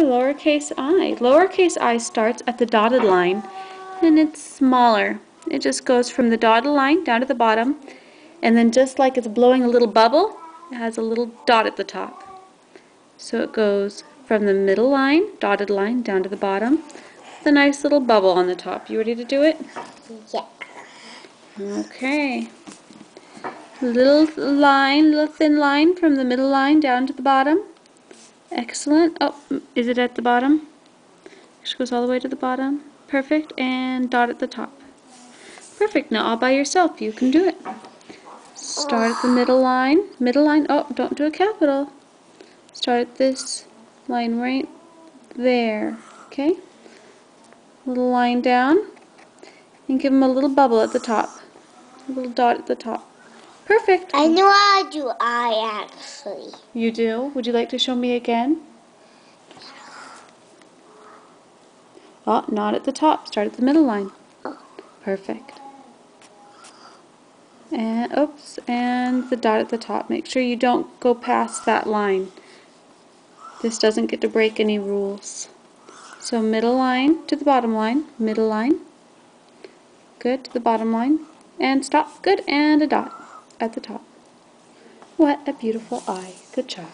lowercase I. Lowercase I starts at the dotted line, and it's smaller. It just goes from the dotted line down to the bottom, and then just like it's blowing a little bubble, it has a little dot at the top. So it goes from the middle line, dotted line, down to the bottom, with a nice little bubble on the top. You ready to do it? Yeah. Okay. Little line, little thin line from the middle line down to the bottom. Excellent. Oh, is it at the bottom? It goes all the way to the bottom. Perfect. And dot at the top. Perfect. Now all by yourself. You can do it. Start at the middle line. Middle line. Oh, don't do a capital. Start at this line right there. Okay? Little line down. And give them a little bubble at the top. A little dot at the top. Perfect. I know how to do I actually. You do? Would you like to show me again? Oh, not at the top. Start at the middle line. Perfect. And oops, and the dot at the top. Make sure you don't go past that line. This doesn't get to break any rules. So middle line to the bottom line, middle line. Good, to the bottom line. And stop. Good, and a dot at the top. What a beautiful eye. Good job.